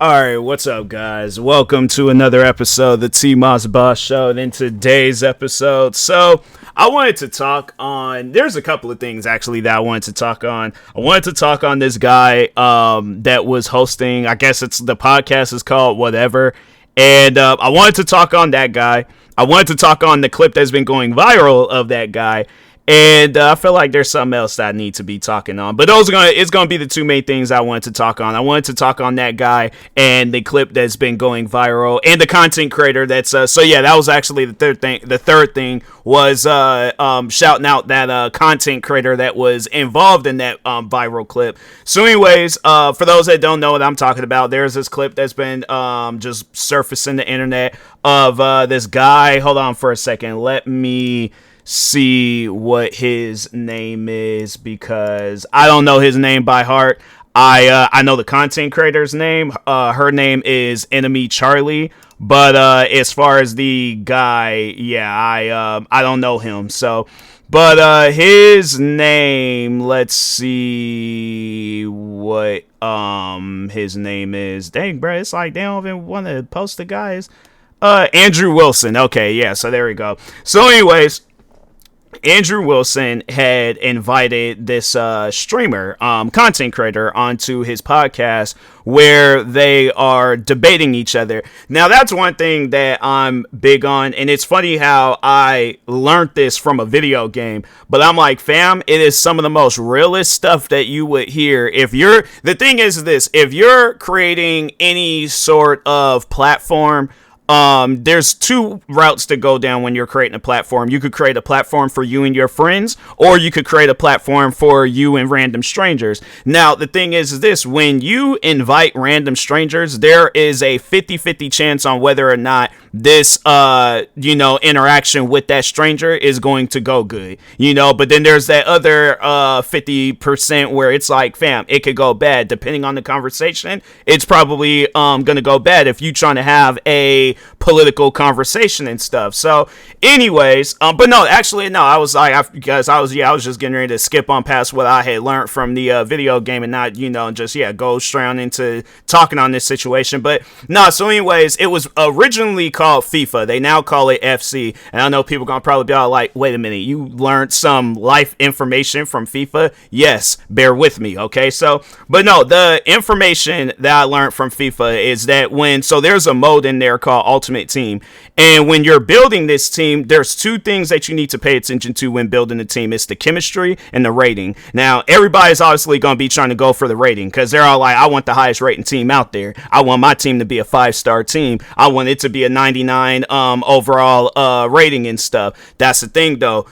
Alright, what's up, guys? Welcome to another episode of the TMossBoss Show. And in today's episode, I wanted to talk on, there's a couple of things actually that I wanted to talk on. I wanted to talk on this guy that was hosting, I guess the podcast is called Whatever. And I wanted to talk on that guy. I wanted to talk on the clip that's been going viral of that guy. And I feel like there's something else that I need to be talking on. But it's going to be the two main things I wanted to talk on. I wanted to talk on that guy and the clip that's been going viral and the content creator that's... that was actually the third thing. The third thing was shouting out that content creator that was involved in that viral clip. So anyways, for those that don't know what I'm talking about, there's this clip that's been just surfacing the internet of this guy. Hold on for a second. Let me see what his name is because I don't know his name by heart. I know the content creator's name. Her name is EnemyCharlie, but as far as the guy, I don't know him. So, but his name, let's see what his name is. Dang, bro, it's like they don't even want to post the guys. Andrew Wilson. Okay, yeah. So there we go. So, anyways. Andrew Wilson had invited this streamer, content creator, onto his podcast where they are debating each other. Now, that's one thing that I'm big on, and it's funny how I learned this from a video game, but I'm like, fam, it is some of the most realist stuff that you would hear. The thing is this, if you're creating any sort of platform, there's two routes to go down when you're creating a platform. You could create a platform for you and your friends, or you could create a platform for you and random strangers. Now, the thing is this, when you invite random strangers, there is a 50-50 chance on whether or not this, interaction with that stranger is going to go good, but then there's that other, 50% where it's like, fam, it could go bad. Depending on the conversation, it's probably, gonna go bad if you trying to have a political conversation and stuff. So anyways, but no, actually, no, I was like, I was just getting ready to skip on past what I had learned from the video game and not, go straight on into talking on this situation. But no, so anyways, it was originally called FIFA. They now call it FC. And I know people gonna probably be all like, wait a minute, you learned some life information from FIFA? Yes, bear with me, okay? So, but no, the information that I learned from FIFA is that there's a mode in there called Ultimate Team, and when you're building this team, there's two things that you need to pay attention to when building a team. It's the chemistry and the rating. Now, everybody's obviously going to be trying to go for the rating because they're all like, I want the highest rating team out there. I want my team to be a 5-star team. I want it to be a 99 overall rating and stuff. That's the thing, though.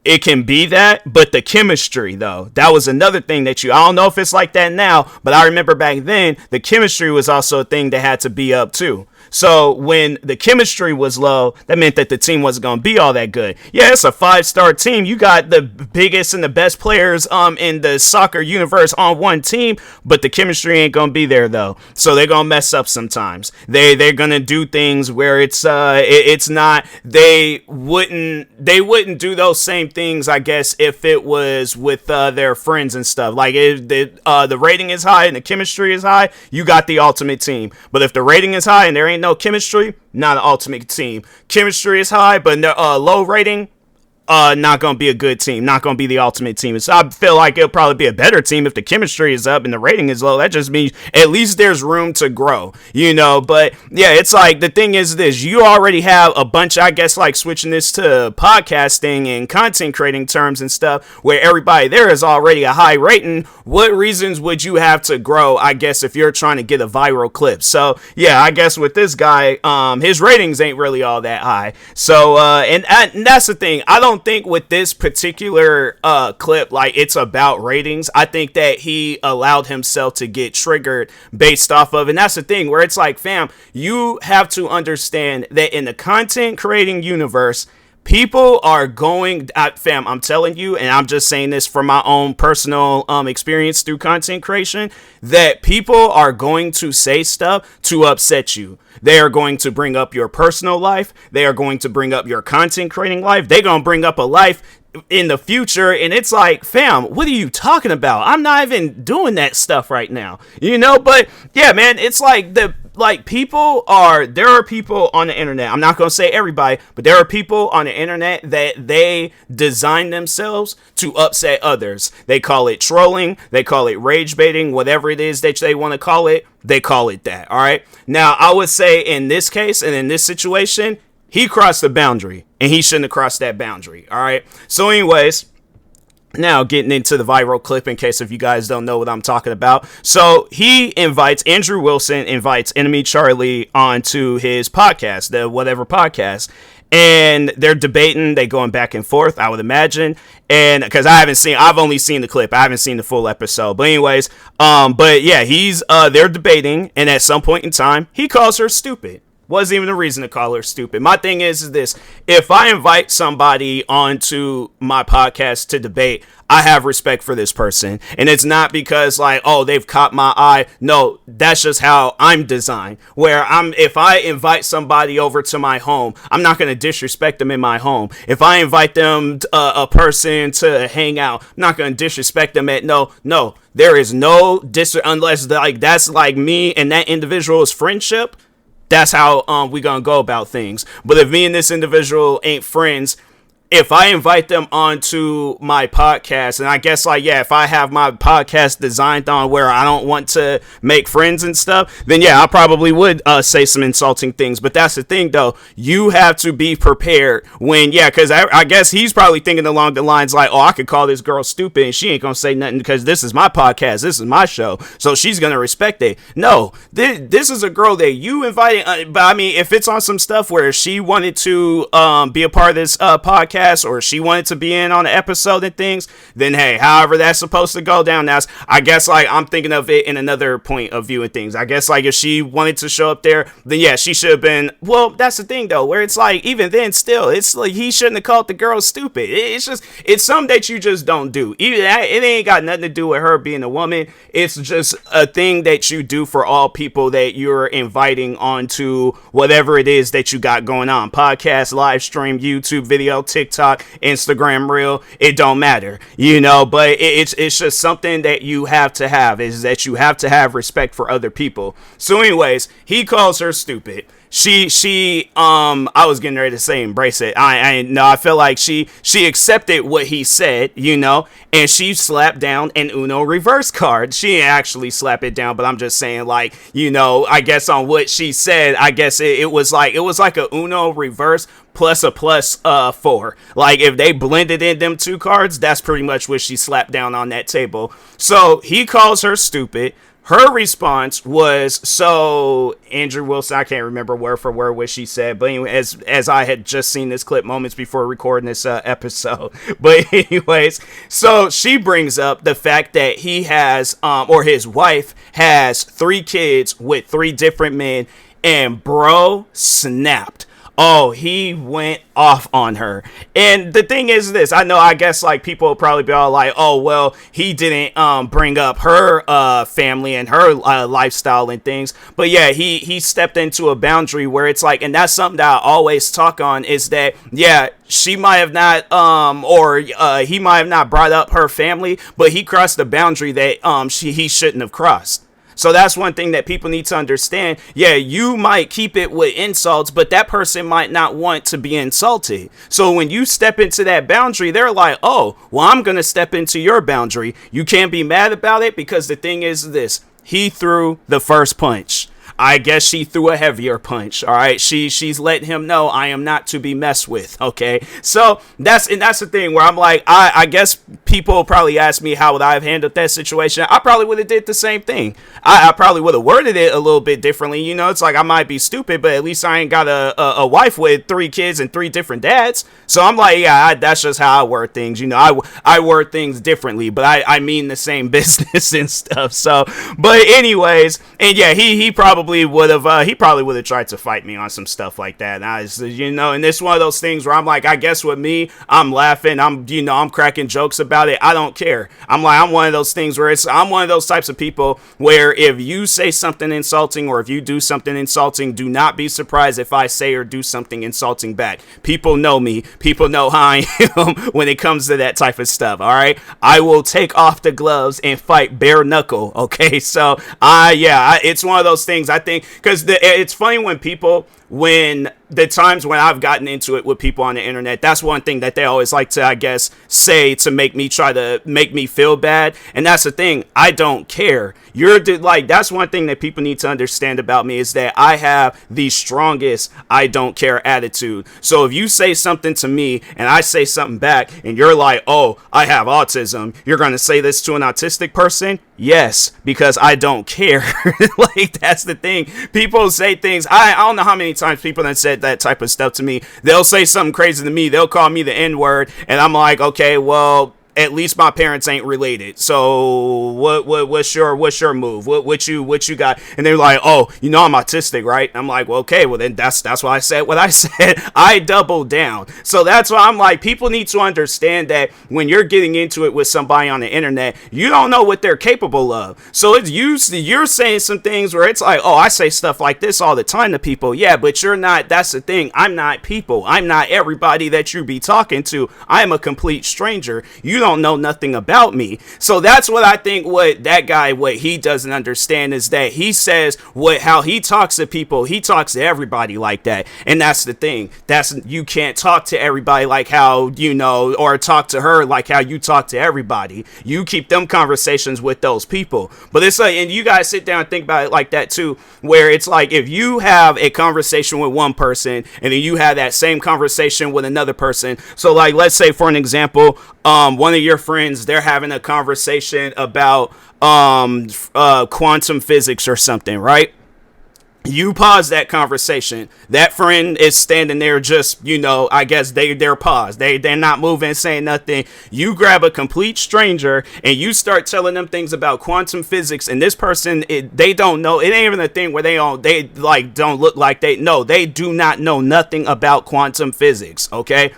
It can be that, but the chemistry, though, that was another thing I don't know if it's like that now, but I remember back then, the chemistry was also a thing that had to be up too. So when the chemistry was low, that meant that the team wasn't going to be all that good. Yeah, it's a 5-star team. You got the biggest and the best players in the soccer universe on one team, but the chemistry ain't going to be there, though. So they're going to mess up sometimes. They're going to do things where it's not, they wouldn't do those same things, I guess, if it was with their friends and stuff. Like if the rating is high and the chemistry is high, you got the ultimate team. But if the rating is high and there ain't no chemistry, not an ultimate team. Chemistry is high, but low rating, not going to be a good team, not going to be the ultimate team. So I feel like it'll probably be a better team if the chemistry is up and the rating is low. That just means at least there's room to grow, but yeah, it's like the thing is this, you already have a bunch, I guess, like switching this to podcasting and content creating terms and stuff where everybody there is already a high rating. What reasons would you have to grow, I guess, if you're trying to get a viral clip? So yeah, I guess with this guy, his ratings ain't really all that high. So, and that's the thing. I don't think with this particular clip, like, it's about ratings. I think that he allowed himself to get triggered based off of, and that's the thing where it's like, fam, you have to understand that in the content creating universe, people are going, fam, I'm telling you, and I'm just saying this from my own personal experience through content creation, that people are going to say stuff to upset you. They are going to bring up your personal life. They are going to bring up your content creating life. They're going to bring up a life in the future, and it's like, fam, what are you talking about? I'm not even doing that stuff right now, but yeah, man, it's like there are people on the internet. I'm not going to say everybody, but there are people on the internet that they design themselves to upset others. They call it trolling, they call it rage baiting, whatever it is that they want to call it, they call it that. All right. Now, I would say in this case and in this situation, he crossed the boundary, and he shouldn't have crossed that boundary. All right. So anyways, now getting into the viral clip in case if you guys don't know what I'm talking about. So Andrew Wilson invites EnemyCharlie onto his podcast, the whatever podcast. And they're debating, they going back and forth, I would imagine. And because I've only seen the clip, I haven't seen the full episode. But anyways, but yeah, they're debating, and at some point in time, he calls her stupid. Wasn't even a reason to call her stupid. My thing is this: if I invite somebody onto my podcast to debate, I have respect for this person. And it's not because like, oh, they've caught my eye. No, that's just how I'm designed. If I invite somebody over to my home, I'm not going to disrespect them in my home. If I invite them, a person to hang out, I'm not going to disrespect them no. There is no unless like that's like me and that individual's friendship. That's how we gonna go about things. But if me and this individual ain't friends, if I invite them onto my podcast, and I guess like, yeah, if I have my podcast designed on where I don't want to make friends and stuff, then yeah, I probably would say some insulting things. But that's the thing though, you have to be prepared because I guess he's probably thinking along the lines like, oh, I could call this girl stupid and she ain't gonna say nothing because this is my podcast, this is my show, so she's gonna respect it. No, this is a girl that you invited, but I mean, if it's on some stuff where she wanted to be a part of this podcast, or she wanted to be in on an episode and things, then hey, however that's supposed to go down, I guess like I'm thinking of it in another point of view and things. I guess like if she wanted to show up there, then yeah, she should have been. Well, that's the thing though, where it's like even then still, it's like he shouldn't have called the girl stupid. It's something that you just don't do. Even it ain't got nothing to do with her being a woman. It's just a thing that you do for all people that you're inviting onto whatever it is that you got going on. Podcast, live stream, YouTube video, TikTok, Instagram reel, it don't matter, but it's just something that you have to have, is that you have to have respect for other people. So anyways, he calls her stupid. I was getting ready to say embrace it. I feel like she accepted what he said, and she slapped down an Uno reverse card. She didn't actually slap it down, but I'm just saying like, I guess on what she said, I guess it was like a Uno reverse plus a plus 4. Like if they blended in them two cards, that's pretty much what she slapped down on that table. So he calls her stupid. Her response was, so Andrew Wilson, I can't remember word for word what she said, but anyway, as I had just seen this clip moments before recording this episode. But anyways, so she brings up the fact that he has, or his wife has 3 kids with 3 different men, and bro snapped. Oh, he went off on her. And the thing is this, I guess like people will probably be all like, oh, well, he didn't bring up her family and her lifestyle and things. But yeah, he stepped into a boundary where it's like, and that's something that I always talk on, is that, yeah, she might have not, he might have not brought up her family, but he crossed the boundary that he shouldn't have crossed. So that's one thing that people need to understand. Yeah, you might keep it with insults, but that person might not want to be insulted. So when you step into that boundary, they're like, oh, well, I'm going to step into your boundary. You can't be mad about it, because the thing is this: he threw the first punch. I guess she threw a heavier punch. All right. She's letting him know I am not to be messed with. OK, so that's the thing where I'm like, I guess people probably ask me how would I have handled that situation. I probably would have did the same thing. I probably would have worded it a little bit differently. It's like I might be stupid, but at least I ain't got a wife with 3 kids and 3 different dads. So I'm like, yeah, that's just how I word things. I word things differently, but I mean the same business and stuff. So, but anyways, and yeah, he probably probably would have tried to fight me on some stuff like that. And and it's one of those things where I'm like, I guess with me, I'm laughing, I'm cracking jokes about it. I don't care. I'm one of those things where I'm one of those types of people where if you say something insulting or if you do something insulting, do not be surprised if I say or do something insulting back. People know me. People know how I am when it comes to that type of stuff. All right. I will take off the gloves and fight bare knuckle. Okay. So it's one of those things I think, because it's funny when the times when I've gotten into it with people on the internet, that's one thing that they always like to, I guess, say to make me feel bad. And that's the thing. I don't care. That's one thing that people need to understand about me is that I have the strongest I don't care attitude. So if you say something to me and I say something back and you're like, oh, I have autism, you're going to say this to an autistic person? Yes, because I don't care. That's the thing. People say things. I don't know how many times people have said that type of stuff to me. They'll say something crazy to me. They'll call me the N-word. And I'm like, okay, well, at least my parents ain't related. So what's your move? What you got? And they're like, oh, I'm autistic, right? I'm like, well, okay, well then that's why I said what I said. I doubled down. So that's why I'm like, people need to understand that when you're getting into it with somebody on the internet, you don't know what they're capable of. So it's you're saying some things where it's like, oh, I say stuff like this all the time to people. Yeah, but you're not. That's the thing. I'm not people. I'm not everybody that you be talking to. I am a complete stranger. You don't know nothing about me. So that's what I think what he doesn't understand is that he says how he talks to people, he talks to everybody like that. And that's the thing. You can't talk to everybody like how, or talk to her like how you talk to everybody. You keep them conversations with those people. But it's like, and you guys sit down and think about it like that too, where it's like, if you have a conversation with one person and then you have that same conversation with another person. So like, let's say for an example, one of your friends, they're having a conversation about quantum physics or something, right? You pause that conversation. That friend is standing there just, I guess they're paused. They're not moving, saying nothing. You grab a complete stranger and you start telling them things about quantum physics. And this person, they don't know. It ain't even a thing where they don't look like they know. They do not know nothing about quantum physics. Okay.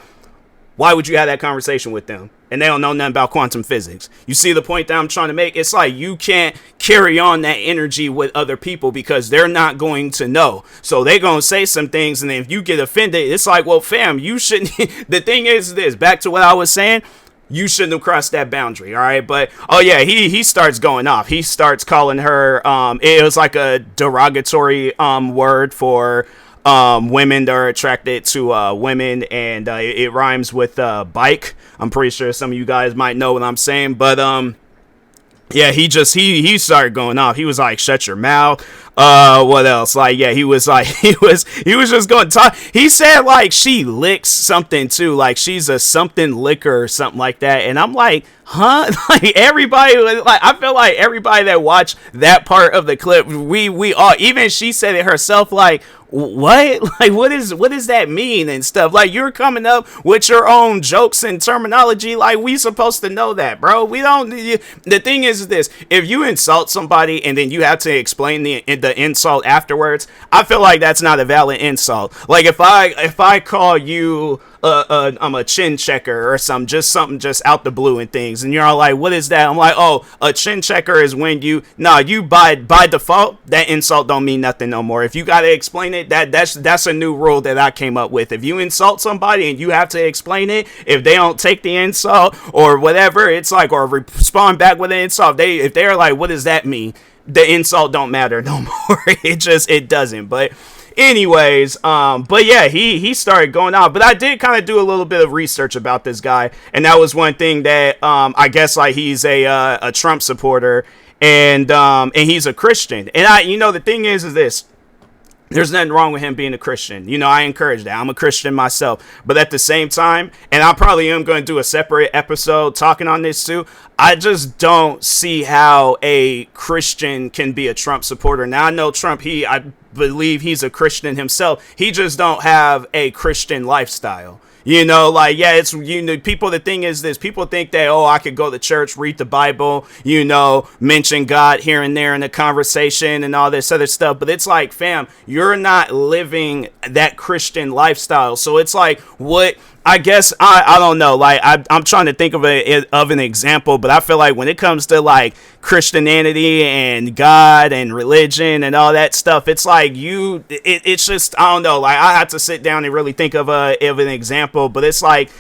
Why would you have that conversation with them? And they don't know nothing about quantum physics. You see the point that I'm trying to make? It's like you can't carry on that energy with other people because they're not going to know. So they're going to say some things, and then if you get offended, it's like, well, fam, you shouldn't. The thing is this, back to what I was saying, you shouldn't have crossed that boundary, all right? But, oh, yeah, he starts going off. He starts calling her, it was like a derogatory word for women that are attracted to women, and it rhymes with bike. I'm pretty sure some of you guys might know what I'm saying, but yeah, he started going off. He was like, shut your mouth. What else? Like, yeah, he was just going to talk. He said like she licks something too, like she's a something liquor or something like that. And I'm like, huh? Like everybody, like I feel like everybody that watched that part of the clip, we all, even she said it herself, like, what? Like, what does that mean and stuff? Like, you're coming up with your own jokes and terminology. Like, we supposed to know that, bro. We don't. The thing is this: if you insult somebody and then you have to explain the insult afterwards, I feel like that's not a valid insult. Like, if I call you I'm a chin checker or something just out the blue and things, and you're all like, what is that? I'm like, oh, a chin checker is when you by default, that insult don't mean nothing no more. If you gotta explain it, that's a new rule that I came up with. If you insult somebody and you have to explain it, if they don't take the insult or whatever, it's like, or respond back with an insult, if they're like, what does that mean? The insult don't matter no more. It doesn't. But anyways, but yeah, he started going out. But I did kind of do a little bit of research about this guy, and that was one thing that I guess like he's a Trump supporter, and he's a Christian. And the thing is this. There's nothing wrong with him being a Christian. I encourage that. I'm a Christian myself. But at the same time, and I probably am going to do a separate episode talking on this too, I just don't see how a Christian can be a Trump supporter. Now, I know Trump, I believe he's a Christian himself. He just don't have a Christian lifestyle. You know, like, yeah, it's, you know, people, the thing is this, people think that, oh, I could go to church, read the Bible, you know, mention God here and there in a conversation and all this other stuff. But it's like, fam, you're not living that Christian lifestyle. So it's like, what, I guess, I don't know, like, I'm trying to think of an example, but I feel like when it comes to like Christianity and God and religion and all that stuff, it's like it's just, I don't know, like, I have to sit down and really think of an example, but it's like,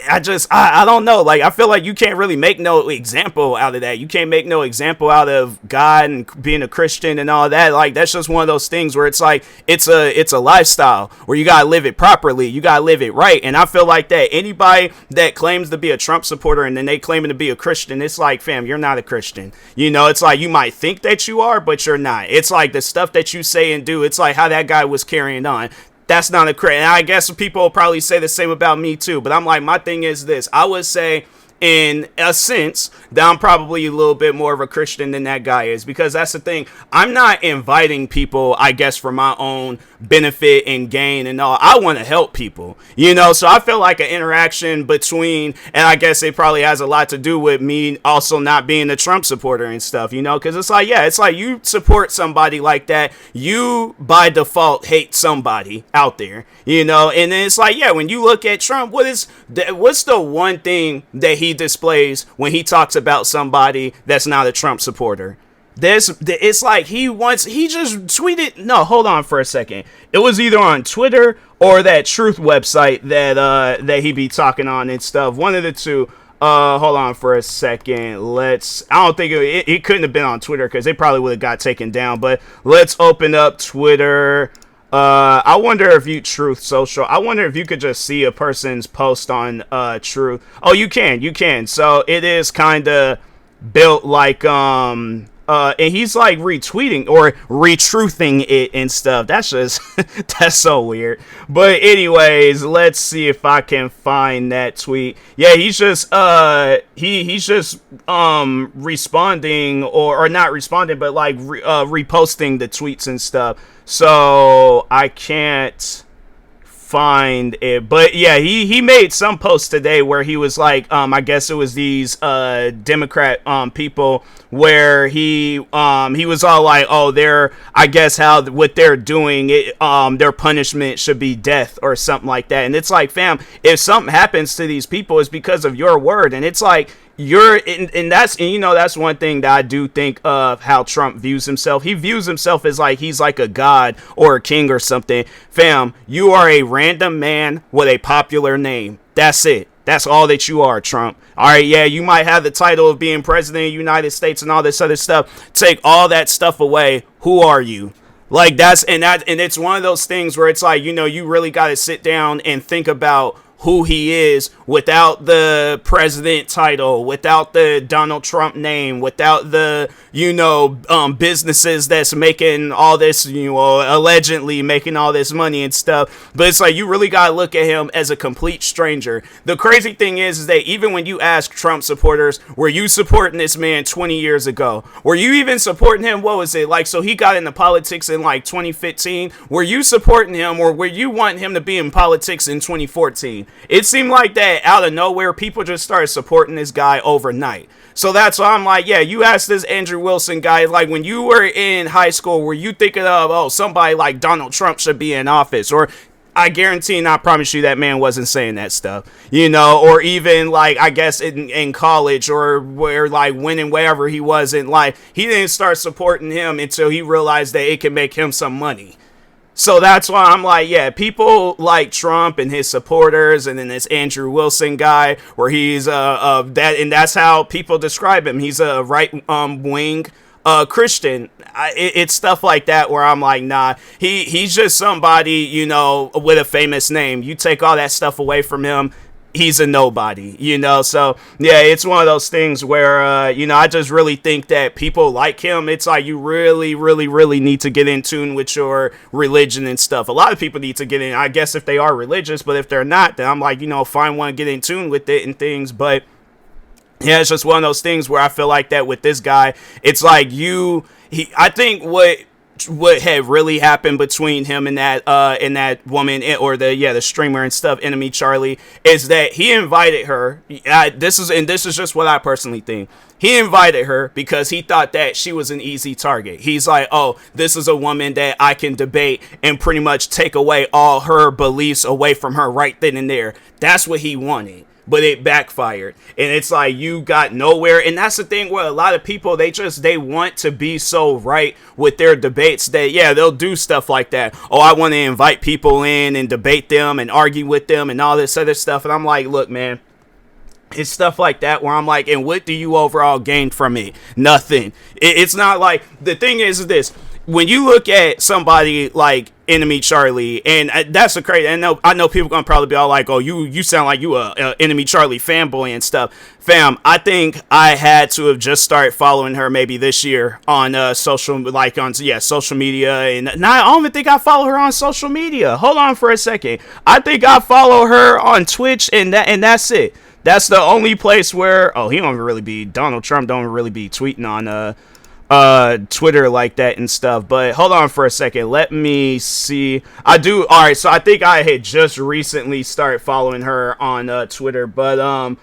I don't know. Like, I feel like you can't really make no example out of that. You can't make no example out of God and being a Christian and all that. Like, that's just one of those things where it's like, it's a lifestyle where you gotta live it properly. You gotta live it right. And I feel like that anybody that claims to be a Trump supporter and then they claiming to be a Christian, it's like, fam, you're not a Christian. You know, it's like, you might think that you are, but you're not. It's like the stuff that you say and do. It's like how that guy was carrying on. That's not a credit. And I guess people will probably say the same about me too. But I'm like, my thing is this. I would say, in a sense, that I'm probably a little bit more of a Christian than that guy is. Because that's the thing. I'm not inviting people, I guess, for my own benefit and gain and all. I want to help people, you know. So I feel like an interaction between, and I guess it probably has a lot to do with me also not being a Trump supporter and stuff, you know. Because it's like, yeah, it's like you support somebody like that, you by default hate somebody out there, you know. And then it's like, yeah, when you look at Trump, what's the one thing that he displays when he talks about somebody that's not a Trump supporter? It's like he just tweeted, no, hold on for a second. It was either on Twitter or that Truth website that he be talking on and stuff. One of the two. Hold on for a second. I don't think it couldn't have been on Twitter because they probably would have got taken down. But let's open up Twitter. I wonder if Truth Social. I wonder if you could just see a person's post on Truth. Oh, you can. So it is kind of built like and he's like retweeting or retruthing it and stuff. That's just that's so weird. But anyways, let's see if I can find that tweet. Yeah, he's just he's just responding or not responding, but like reposting the tweets and stuff. So I can't find it, but yeah, he made some posts today where he was like, I guess it was these Democrat people where he was all like, oh, I guess what they're doing, their punishment should be death or something like that. And it's like, fam, if something happens to these people, it's because of your word. And it's like, that's one thing that I do think of how Trump views himself. He views himself as like he's like a god or a king or something. Fam, you are a random man with a popular name. That's it. That's all that you are, Trump. All right, yeah, you might have the title of being president of the United States and all this other stuff. Take all that stuff away. Who are you? Like and it's one of those things where it's like, you know, you really got to sit down and think about who he is without the president title, without the Donald Trump name, without the, you know, businesses that's making all this, you know, allegedly making all this money and stuff. But it's like, you really got to look at him as a complete stranger. The crazy thing is that even when you ask Trump supporters, were you supporting this man 20 years ago? Were you even supporting him? What was it like? So he got into politics in like 2015. Were you supporting him, or were you wanting him to be in politics in 2014? It seemed like that out of nowhere, people just started supporting this guy overnight. So that's why I'm like, yeah, you asked this Andrew Wilson guy, like, when you were in high school, were you thinking of, oh, somebody like Donald Trump should be in office? Or I guarantee and I promise you that man wasn't saying that stuff, you know, or even like, I guess in college or where like when and wherever he was in life, he didn't start supporting him until he realized that it could make him some money. So that's why I'm like, yeah, people like Trump and his supporters, and then this Andrew Wilson guy, where he's and that's how people describe him. He's a right wing Christian. It's stuff like that where I'm like, nah, he's just somebody, you know, with a famous name. You take all that stuff away from him, he's a nobody, you know. So yeah, it's one of those things where you know, I just really think that people like him, it's like you really need to get in tune with your religion and stuff. A lot of people need to get in, I guess, if they are religious, but if they're not, then I'm like, you know, find one, get in tune with it and things. But yeah, it's just one of those things where I feel like that with this guy, it's like I think what what had really happened between him and that woman, or the streamer and stuff, EnemyCharlie, is that he invited her. This is just what I personally think. He invited her because he thought that she was an easy target. He's like, oh, this is a woman that I can debate and pretty much take away all her beliefs away from her right then and there. That's what he wanted. But it backfired. And it's like, you got nowhere. And that's the thing where a lot of people, they want to be so right with their debates that, yeah, they'll do stuff like that. Oh, I want to invite people in and debate them and argue with them and all this other stuff. And I'm like, look, man. It's stuff like that where I'm like, and what do you overall gain from it? Nothing. It's not like, the thing is this. When you look at somebody like EnemyCharlie, and that's a crazy, I know people gonna probably be all like, oh, you sound like you a EnemyCharlie fanboy and stuff. Fam, I think I had to have just started following her maybe this year on social media, and now I don't even think I follow her on social media. Hold on for a second. I think I follow her on Twitch, and that's it. That's the only place where, Donald Trump don't really be tweeting on Twitter like that and stuff. But hold on for a second. Let me see. All right, so I think I had just recently started following her on Twitter. But I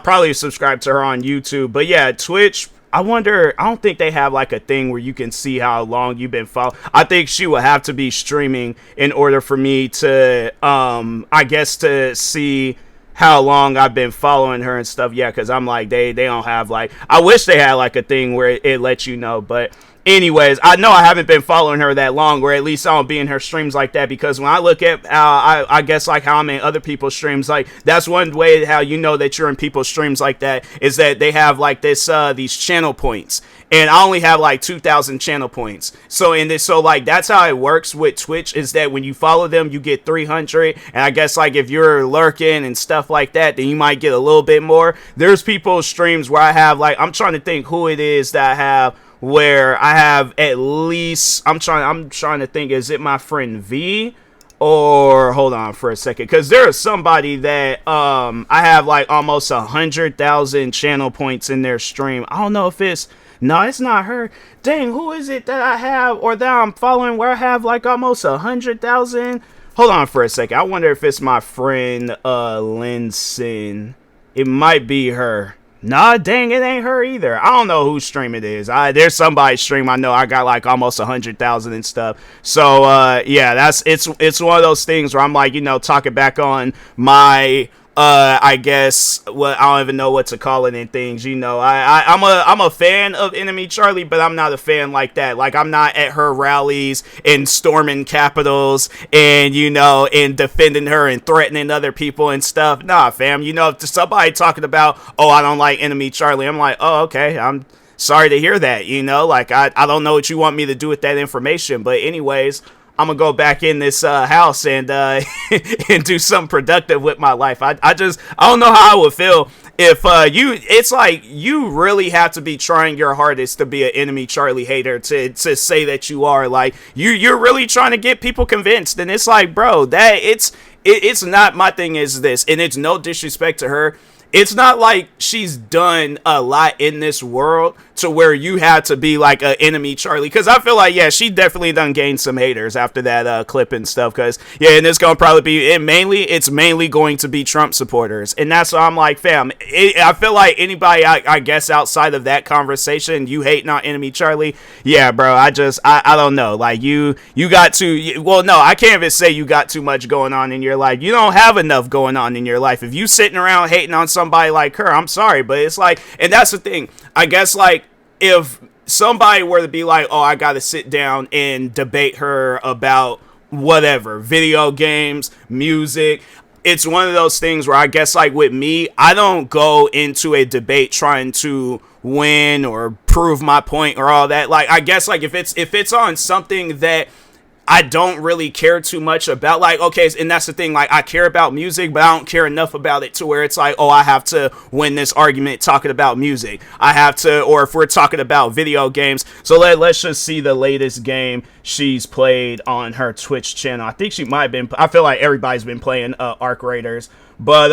probably subscribed to her on YouTube. But yeah, Twitch, I don't think they have like a thing where you can see how long you've been following. I think she will have to be streaming in order for me to to see how long I've been following her and stuff. Yeah, because I'm like, they don't have like, I wish they had like a thing where it lets you know. But anyways, I know I haven't been following her that long, or at least I don't be in her streams like that, because when I look at I guess like how I'm in other people's streams, like that's one way how you know that you're in people's streams like that, is that they have like these channel points, and I only have like 2,000 channel points. So like that's how it works with Twitch, is that when you follow them you get 300, and I guess like if you're lurking and stuff like that, then you might get a little bit more. There's people's streams where I have like, I'm trying to think who it is that I have, where I have at least, I'm trying to think, is it my friend V? Or hold on for a second, because there is somebody that I have like almost 100,000 channel points in their stream. I don't know if it's not her. Dang, who is it that I have or that I'm following where I have like almost 100,000? Hold on for a second. I wonder if it's my friend Linson. It might be her. Nah, dang, it ain't her either. I don't know whose stream it is. There's somebody's stream I know I got like almost 100,000 and stuff. So yeah, it's one of those things where I'm like, talking back on my I guess I don't even know what to call it and things. I'm a fan of EnemyCharlie, but I'm not a fan like that. Like, I'm not at her rallies and storming capitals and and defending her and threatening other people and stuff. Nah, fam. If somebody talking about, oh, I don't like EnemyCharlie, I'm like, oh, okay, I'm sorry to hear that. Like I don't know what you want me to do with that information, but anyways, I'm gonna go back in this house and and do something productive with my life. I don't know how I would feel if it's like you really have to be trying your hardest to be an EnemyCharlie hater to say that you are, like you're really trying to get people convinced, and it's like, bro, that it's not. My thing is this, and it's no disrespect to her. It's not like she's done a lot in this world to where you have to be like an EnemyCharlie. Because I feel like, yeah, she definitely done gained some haters after that clip and stuff. Because, yeah, and it's going to probably be, it's mainly going to be Trump supporters. And that's why I'm like, fam, I feel like anybody, I guess, outside of that conversation, you hating on EnemyCharlie, yeah, bro, I don't know. Like, you got to, well, no, I can't even say you got too much going on in your life. You don't have enough going on in your life. If you sitting around hating on somebody like her, I'm sorry, but it's like, and that's the thing, I guess, like, if somebody were to be like, oh, I gotta sit down and debate her about whatever, video games, music, it's one of those things where I guess, like, with me, I don't go into a debate trying to win or prove my point or all that. Like, I guess, like, if it's on something that I don't really care too much about, like, okay, and that's the thing, like, I care about music, but I don't care enough about it to where it's like, oh, I have to win this argument talking about music. I have to, or if we're talking about video games, so let's just see the latest game she's played on her Twitch channel. I think she might have been, I feel like everybody's been playing Arc Raiders, but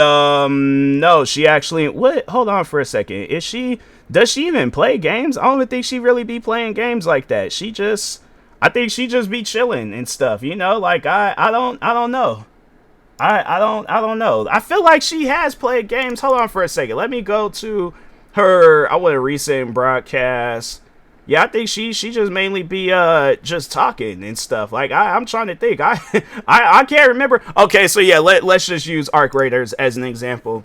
no, she actually, hold on for a second, is she, does she even play games? I don't even think she really be playing games like that. I think she just be chilling and stuff, you know? Like, I don't know. I don't know. I feel like she has played games. Hold on for a second. Let me go to her. I want a recent broadcast. Yeah, I think she just mainly be just talking and stuff. Like I'm trying to think. I can't remember. Okay, so yeah, let's just use Arc Raiders as an example.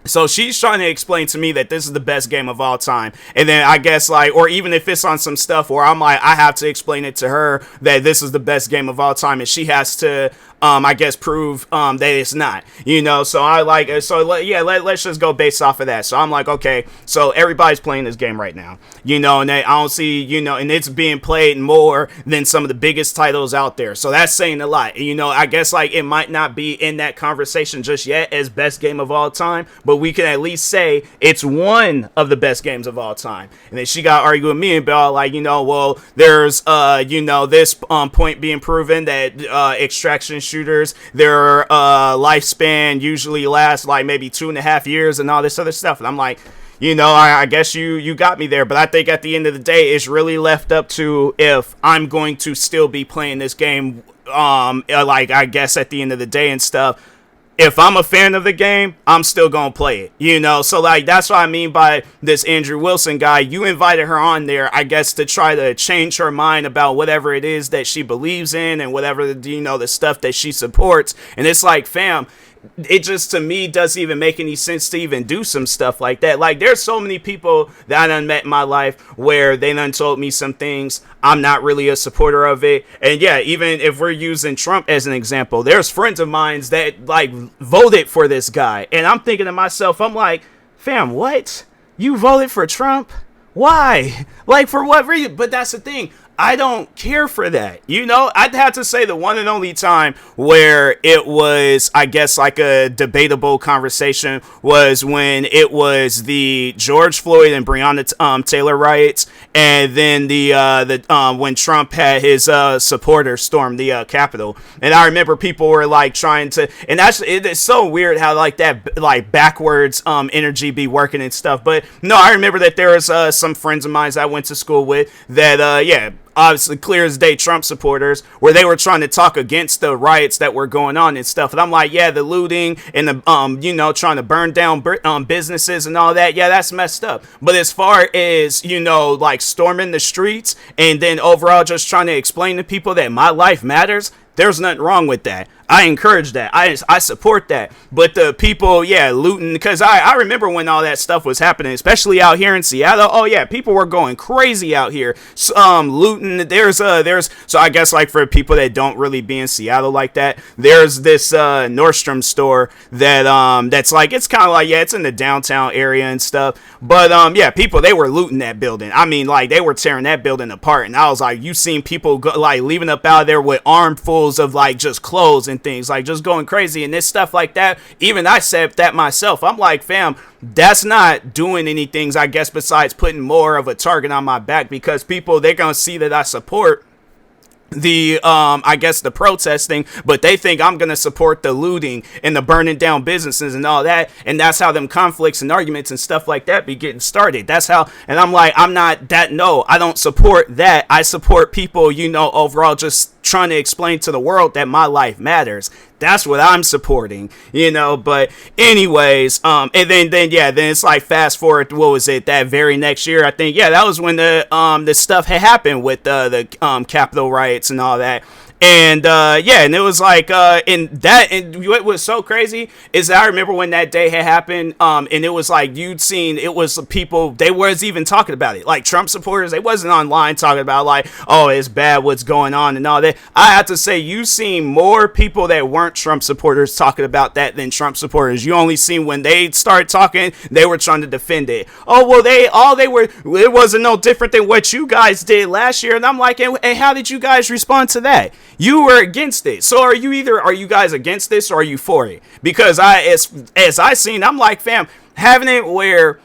So she's trying to explain to me that this is the best game of all time. And then I guess like, or even if it's on some stuff where I'm like, I have to explain it to her that this is the best game of all time. And she has to, I guess, prove that it's not, you know. So I like, so yeah, let's just go based off of that. So I'm like, okay, so everybody's playing this game right now, you know, and I don't see, you know, and it's being played more than some of the biggest titles out there. So that's saying a lot, you know. I guess like it might not be in that conversation just yet as best game of all time, but we can at least say it's one of the best games of all time. And then she got to argue with me and be all like, you know, well, there's, you know, this point being proven that extraction shooters, their lifespan usually lasts like maybe 2.5 years and all this other stuff. And I'm like, you know, I guess you got me there, but I think at the end of the day, it's really left up to if I'm going to still be playing this game, like I guess at the end of the day and stuff. If I'm a fan of the game, I'm still gonna play it, you know. So like that's what I mean by this Andrew Wilson guy. You invited her on there, I guess, to try to change her mind about whatever it is that she believes in and whatever, you know, the stuff that she supports. And it's like, fam, it just to me doesn't even make any sense to even do some stuff like that. Like there's so many people that I done met in my life where they done told me some things. I'm not really a supporter of it. And yeah, even if we're using Trump as an example, there's friends of mine that like voted for this guy. And I'm thinking to myself, I'm like, fam, what? You voted for Trump? Why? Like for what reason? But that's the thing. I don't care for that. You know, I'd have to say the one and only time where it was, I guess, like a debatable conversation was when it was the George Floyd and Breonna Taylor riots, and then when Trump had his supporters storm the Capitol. And I remember people were like trying to, and actually it's so weird how like that like backwards energy be working and stuff. But no, I remember that there was some friends of mine that I went to school with that yeah, obviously clear as day Trump supporters, where they were trying to talk against the riots that were going on and stuff. And I'm like, yeah, the looting and the you know, trying to burn down businesses and all that, yeah, that's messed up. But as far as, you know, like storming the streets and then overall just trying to explain to people that my life matters, there's nothing wrong with that. I encourage that. I support that. But the people, yeah, looting, because I remember when all that stuff was happening, especially out here in Seattle. Oh yeah, people were going crazy out here. Looting. There's so I guess like for people that don't really be in Seattle like that, there's this Nordstrom store that that's like, it's kind of like, yeah, it's in the downtown area and stuff. But yeah, people, they were looting that building. I mean, like they were tearing that building apart. And I was like, you seen people go, like leaving up out of there with armfuls of like just clothes and things, like just going crazy and this stuff like that. Even I said that myself. I'm like, fam, that's not doing anything, I guess, besides putting more of a target on my back, because people, they're gonna see that I support the I guess the protesting, but they think I'm gonna support the looting and the burning down businesses and all that, and that's how them conflicts and arguments and stuff like that be getting started. That's how, and I'm like, I'm not that, no, I don't support that. I support people, you know, overall just trying to explain to the world that my life matters. That's what I'm supporting, you know. But anyways, and then yeah, then it's like fast forward, what was it, that very next year, I think, yeah, that was when the stuff had happened with the Capitol riots and all that. And yeah, and it was like and what was so crazy is that I remember when that day had happened, and it was like you'd seen, it was people, they was even talking about it, like Trump supporters, they wasn't online talking about like, oh, it's bad what's going on and all that. I have to say, you seen more people that weren't Trump supporters talking about that than Trump supporters. You only seen when they started talking, they were trying to defend it. Oh well, it wasn't no different than what you guys did last year. And I'm like, and how did you guys respond to that? You were against it. So are you guys against this or are you for it? Because as I seen, I'm like, fam, having it where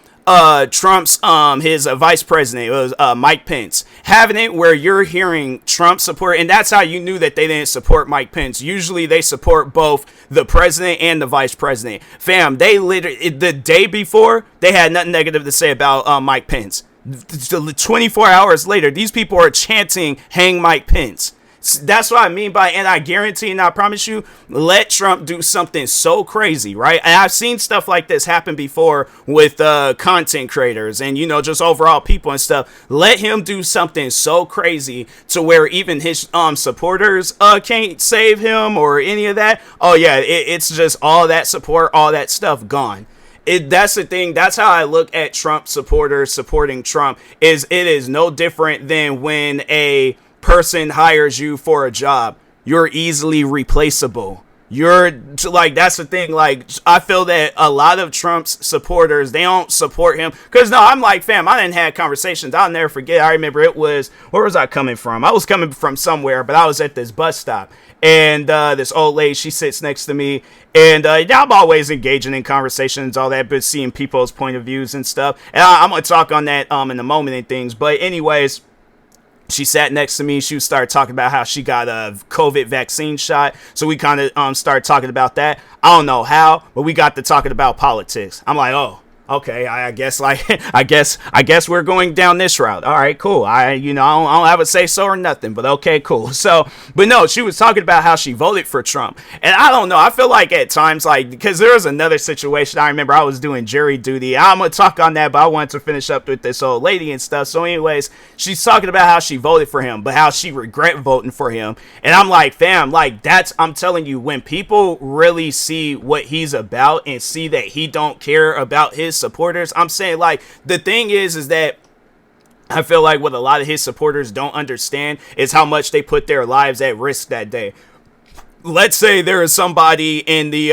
Trump's his vice president, it was Mike Pence, having it where you're hearing Trump support, and that's how you knew that they didn't support Mike Pence. Usually they support both the president and the vice president. Fam, they literally the day before they had nothing negative to say about Mike Pence. 24 hours later, these people are chanting "Hang Mike Pence." That's what I mean by, and I guarantee and I promise you, let Trump do something so crazy, right? And I've seen stuff like this happen before with content creators and, you know, just overall people and stuff. Let him do something so crazy to where even his supporters can't save him or any of that. Oh yeah, it's just all that support, all that stuff gone. That's the thing. That's how I look at Trump supporters supporting Trump. It is no different than when a person hires you for a job. You're easily replaceable. You're like, that's the thing. Like, I feel that a lot of Trump's supporters, they don't support him because no, I'm like, fam, I didn't have conversations. I'll never forget. I remember it was, where was I coming from? I was coming from somewhere, but I was at this bus stop and this old lady, she sits next to me and I'm always engaging in conversations, all that, but seeing people's point of views and stuff. And I'm going to talk on that in a moment and things. But anyways, she sat next to me. She started talking about how she got a COVID vaccine shot. So we kind of started talking about that. I don't know how, but we got to talking about politics. I'm like, oh, okay, I guess like I guess we're going down this route. All right, cool. I don't have a say so or nothing, but okay, cool. So, but no, she was talking about how she voted for Trump, and I don't know. I feel like at times, like, because there was another situation. I remember I was doing jury duty. I'm gonna talk on that, but I wanted to finish up with this old lady and stuff. So, anyways, she's talking about how she voted for him, but how she regret voting for him, and I'm like, fam, like I'm telling you, when people really see what he's about and see that he don't care about his supporters, I'm saying, like, the thing is that I feel like what a lot of his supporters don't understand is how much they put their lives at risk that day. Let's say there is somebody in the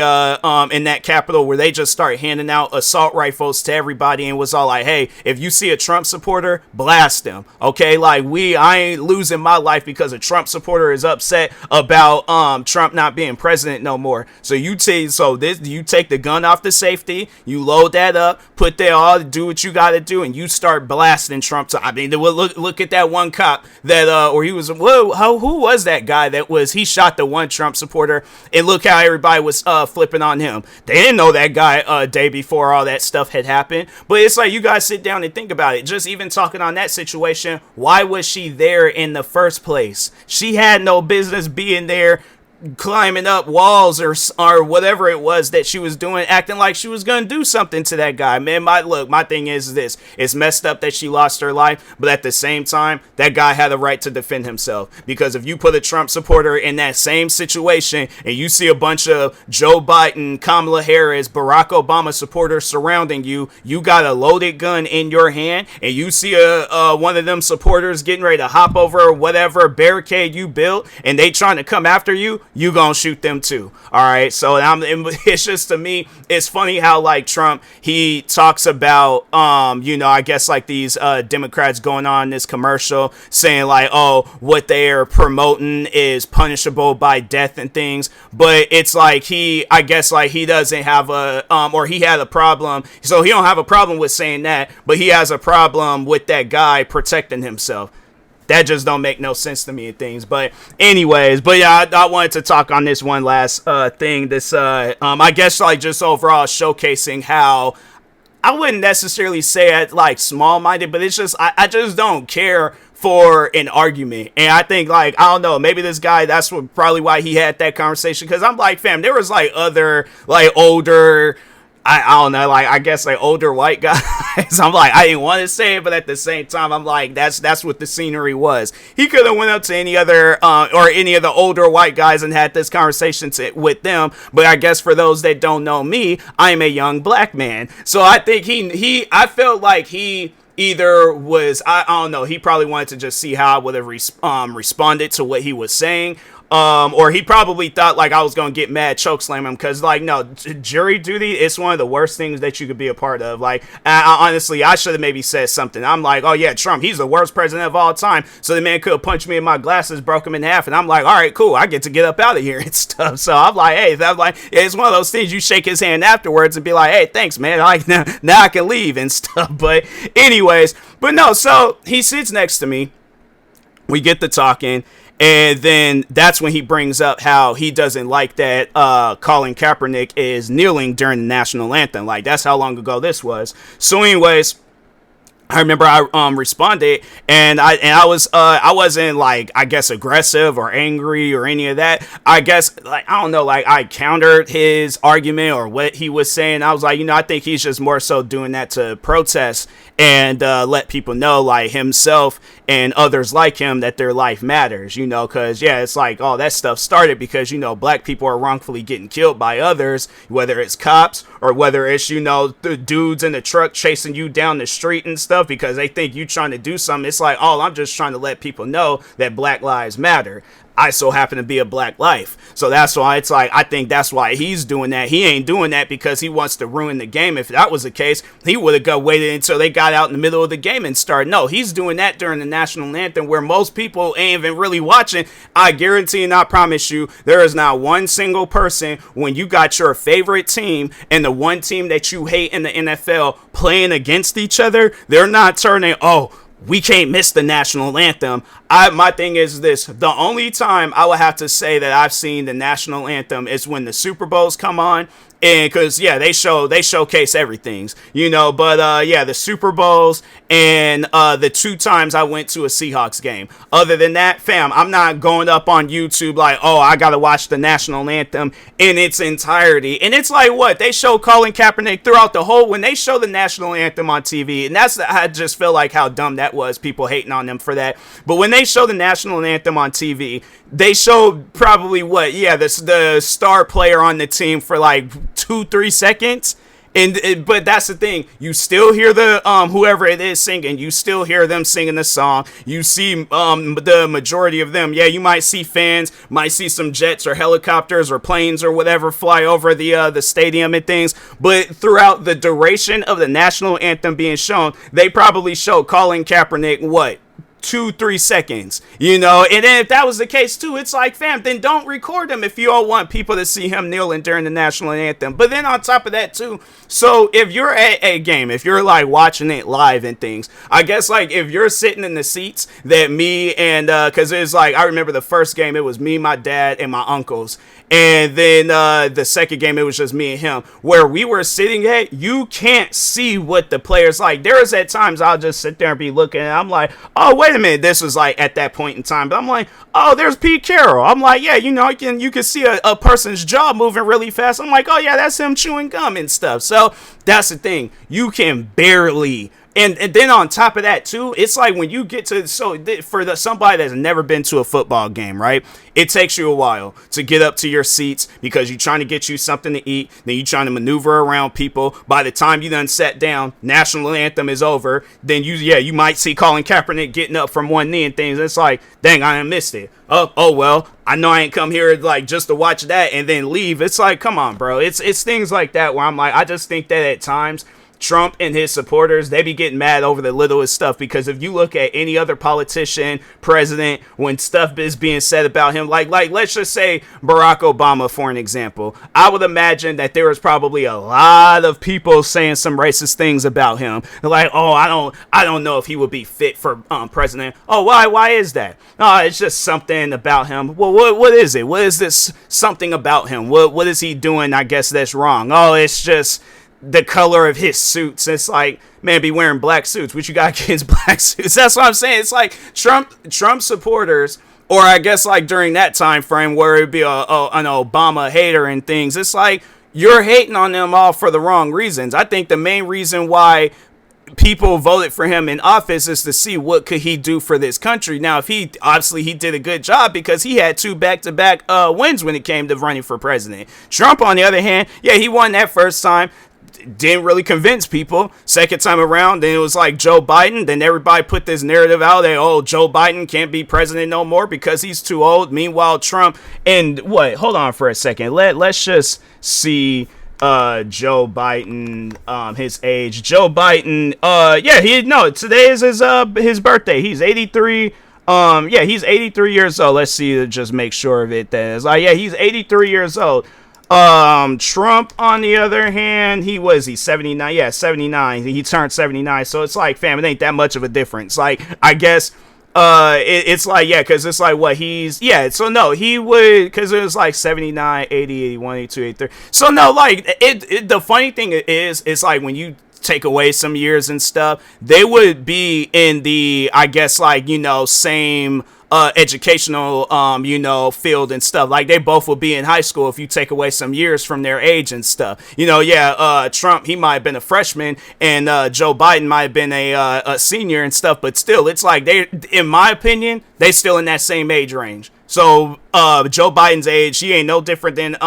in that Capitol where they just start handing out assault rifles to everybody and was all like, hey, if you see a Trump supporter, blast them. Okay, like, I ain't losing my life because a Trump supporter is upset about Trump not being president no more. So you take the gun off the safety, you load that up, put that all, do what you got to do, and you start blasting Trump. I mean, look at that one cop that or he was, who was that guy that was, he shot the one Trump supporter, and look how everybody was flipping on him. They didn't know that guy a day before all that stuff had happened. But it's like, you guys sit down and think about it. Just even talking on that situation, why was she there in the first place? She had no business being there, climbing up walls or whatever it was that she was doing, acting like she was gonna do something to that guy. Man, my thing is this: it's messed up that she lost her life, but at the same time, that guy had a right to defend himself. Because if you put a Trump supporter in that same situation and you see a bunch of Joe Biden, Kamala Harris, Barack Obama supporters surrounding you, you got a loaded gun in your hand, and you see one of them supporters getting ready to hop over whatever barricade you built, and they trying to come after you, you gonna shoot them too. All right. So it's just, to me, it's funny how, like, Trump, he talks about, I guess like these Democrats going on this commercial saying like, oh, what they are promoting is punishable by death and things. But it's like I guess like he doesn't have or he had a problem. So he don't have a problem with saying that, but he has a problem with that guy protecting himself. That just don't make no sense to me and things. But anyways, yeah, I wanted to talk on this one last thing. This I guess like just overall showcasing how I wouldn't necessarily say it like small-minded, but it's just I just don't care for an argument. And I think, like, I don't know, maybe this guy, that's probably why he had that conversation. Because I'm like, fam, there was like other like older, I don't know, like, I guess like older white guys. I'm like, I didn't want to say it, but at the same time, I'm like, that's what the scenery was. He could have went up to any other or any of the older white guys and had this conversation with them. But I guess for those that don't know me, I'm a young black man. So I think I felt like he either was, I don't know, he probably wanted to just see how I would have responded to what he was saying. Or he probably thought like I was gonna get mad, chokeslam him, because like no, jury duty, it's one of the worst things that you could be a part of. Like honestly, I should have maybe said something. I'm like, oh yeah, Trump, he's the worst president of all time. So the man could have punched me in my glasses, broke them in half, and I'm like, all right, cool, I get to get up out of here and stuff. So I'm like, hey, that's like, yeah, it's one of those things you shake his hand afterwards and be like, hey, thanks, man. Like now I can leave and stuff. But anyways, but no, so he sits next to me. We get to talking. And then that's when he brings up how he doesn't like that Colin Kaepernick is kneeling during the national anthem. Like, that's how long ago this was. So anyways, I remember I responded, and I wasn't like, I guess, aggressive or angry or any of that. I guess, like, I don't know, like I countered his argument or what he was saying. I was like, I think he's just more so doing that to protest and let people know, like, himself and others like him, that their life matters, because yeah, it's like, oh, that stuff started because black people are wrongfully getting killed by others, whether it's cops or whether it's the dudes in the truck chasing you down the street and stuff because they think you trying to do something. It's like, oh, I'm just trying to let people know that Black Lives Matter. I so happen to be a black life. So that's why it's like, I think that's why he's doing that. He ain't doing that because he wants to ruin the game. If that was the case, he would have waited until they got out in the middle of the game and started. No, he's doing that during the national anthem where most people ain't even really watching. I guarantee and I promise you, there is not one single person when you got your favorite team and the one team that you hate in the NFL playing against each other, they're not turning, oh, we can't miss the national anthem. My thing is this: the only time I would have to say that I've seen the national anthem is when the Super Bowls come on, and because they showcase everything, But yeah, the Super Bowls and the 2 times I went to a Seahawks game. Other than that, fam, I'm not going up on YouTube like, oh, I gotta watch the national anthem in its entirety. And it's like, what, they show Colin Kaepernick throughout the whole, when they show the national anthem on TV, and I just feel like how dumb that was, people hating on them for that. But when they show the national anthem on TV, they show probably the star player on the team for like 2-3 seconds. But that's the thing. You still hear the whoever it is singing. You still hear them singing the song. You see the majority of them. Yeah, you might see fans, might see some jets or helicopters or planes or whatever fly over the stadium and things. But throughout the duration of the national anthem being shown, they probably show Colin Kaepernick 2-3 seconds, and then if that was the case too, it's like, fam, then don't record him if you all want people to see him kneeling during the national anthem. But then on top of that too, so if you're at a game, if you're like watching it live and things, I guess like if you're sitting in the seats that me and because it's like, I remember the first game, it was me, my dad, and my uncles, and then the second game, it was just me and him. Where we were sitting at, you can't see what the players like. There is at times I'll just sit there and be looking, and I'm like, oh, wait a minute, this was like at that point in time. But I'm like, oh, there's Pete Carroll. I'm like, yeah, you can see a person's jaw moving really fast. I'm like, oh yeah, that's him chewing gum and stuff. So that's the thing. You can barely. And then on top of that too, it's like when you get to, somebody that's never been to a football game, right? It takes you a while to get up to your seats because you're trying to get you something to eat. Then you're trying to maneuver around people. By the time you done sat down, national anthem is over. Then you might see Colin Kaepernick getting up from one knee and things. It's like, dang, I done missed it. Oh well, I know I ain't come here like just to watch that and then leave. It's like, come on, bro. It's things like that where I'm like, I just think that at times Trump and his supporters, they be getting mad over the littlest stuff, because if you look at any other politician, president, when stuff is being said about him, like let's just say Barack Obama for an example, I would imagine that there was probably a lot of people saying some racist things about him. They're like, oh, I don't know if he would be fit for president. Oh, why is that? Oh, it's just something about him. Well, what is it? What is this something about him? What is he doing? I guess that's wrong. Oh, it's just the color of his suits. It's like, man, be wearing black suits. What you got against black suits? That's what I'm saying. It's like Trump supporters, or I guess like during that time frame where it'd be an Obama hater and things. It's like you're hating on them all for the wrong reasons. I think the main reason why people voted for him in office is to see what could he do for this country. Now, if he did a good job because he had 2 back-to-back wins when it came to running for president. Trump, on the other hand, yeah, he won that first time. didn't really convince people. Second time around, then it was like Joe Biden. Then everybody put this narrative out that, oh, Joe Biden can't be president no more because he's too old. Meanwhile, Trump, and what? Hold on for a second. Let's just see Joe Biden, his age. Joe Biden, today is his birthday. He's 83. He's 83 years old. Let's see to just make sure of it. Then it's like, he's 83 years old. Trump, on the other hand, he's 79. Yeah, 79. He turned 79. So it's like, fam, it ain't that much of a difference. Like, I guess, it's like, because it's like what so no, he would, because it was like 79, 80, 81, 82, 83. So no, like, the funny thing is, it's like when you take away some years and stuff, they would be in the, I guess, like, same educational field and stuff. Like, they both will be in high school if you take away some years from their age and stuff. Trump, he might have been a freshman, and Joe Biden might have been a senior and stuff, but still, it's like, they, in my opinion, they still in that same age range. So Joe Biden's age, he ain't no different than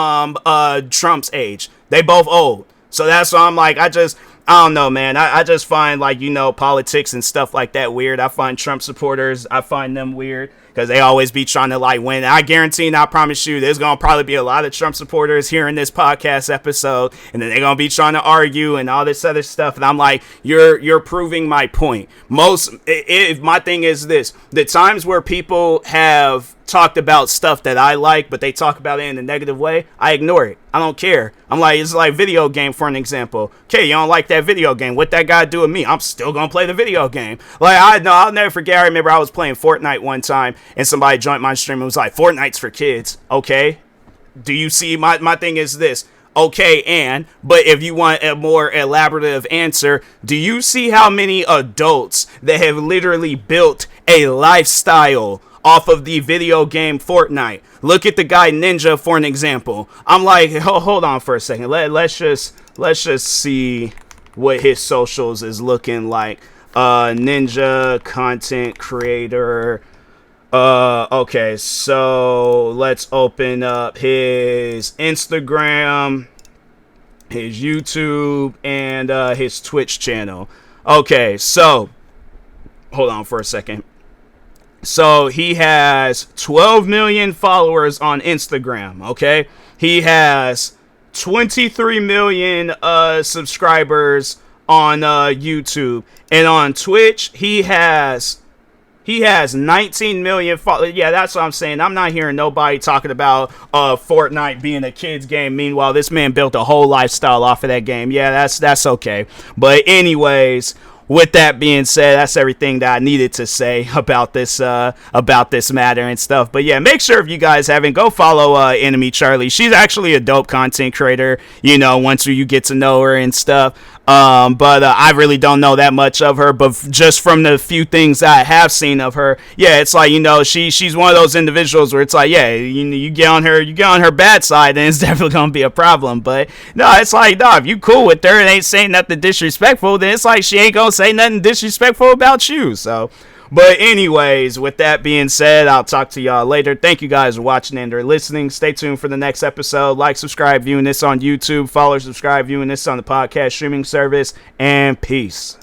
Trump's age. They both old. So that's why I'm like, I don't know, man. I just find, like, politics and stuff like that weird. I find Trump supporters, I find them weird because they always be trying to, like, win. I guarantee and I promise you there's going to probably be a lot of Trump supporters hearing this podcast episode, and then they're going to be trying to argue and all this other stuff. And I'm like, you're proving my point. If my thing is this, the times where people have talked about stuff that I like, but they talk about it in a negative way, I ignore it. I don't care. I'm like, it's like video game, for an example. Okay, you don't like that video game. What that got to do with me? I'm still going to play the video game. Like, I'll never forget. I remember I was playing Fortnite one time, and somebody joined my stream and was like, Fortnite's for kids. Okay. Do you see? My thing is this. Okay, but if you want a more elaborative answer, do you see how many adults that have literally built a lifestyle off of the video game Fortnite? Look at the guy Ninja, for an example. I'm like, hold on for a second. Let's just see what his socials is looking like. Ninja content creator. Okay, so let's open up his Instagram, his YouTube, and his Twitch channel. Okay, so hold on for a second. So he has 12 million followers on Instagram, okay? He has 23 million subscribers on YouTube. And on Twitch, he has 19 million followers. Yeah, that's what I'm saying. I'm not hearing nobody talking about Fortnite being a kid's game. Meanwhile, this man built a whole lifestyle off of that game. Yeah, that's okay. But anyways, with that being said, that's everything that I needed to say about this matter and stuff. But yeah, make sure if you guys haven't, go follow EnemyCharlie. She's actually a dope content creator, once you get to know her and stuff. But I really don't know that much of her, but just from the few things I have seen of her, yeah, it's like, she's one of those individuals where it's like, yeah, you get on her bad side, and it's definitely gonna be a problem. But no, it's like, no, if you cool with her and ain't saying nothing disrespectful, then it's like she ain't gonna say nothing disrespectful about you. So, but anyways, with that being said, I'll talk to y'all later. Thank you guys for watching and or listening. Stay tuned for the next episode. Like, subscribe, viewing this on YouTube. Follow, subscribe, viewing this on the podcast streaming service. And peace.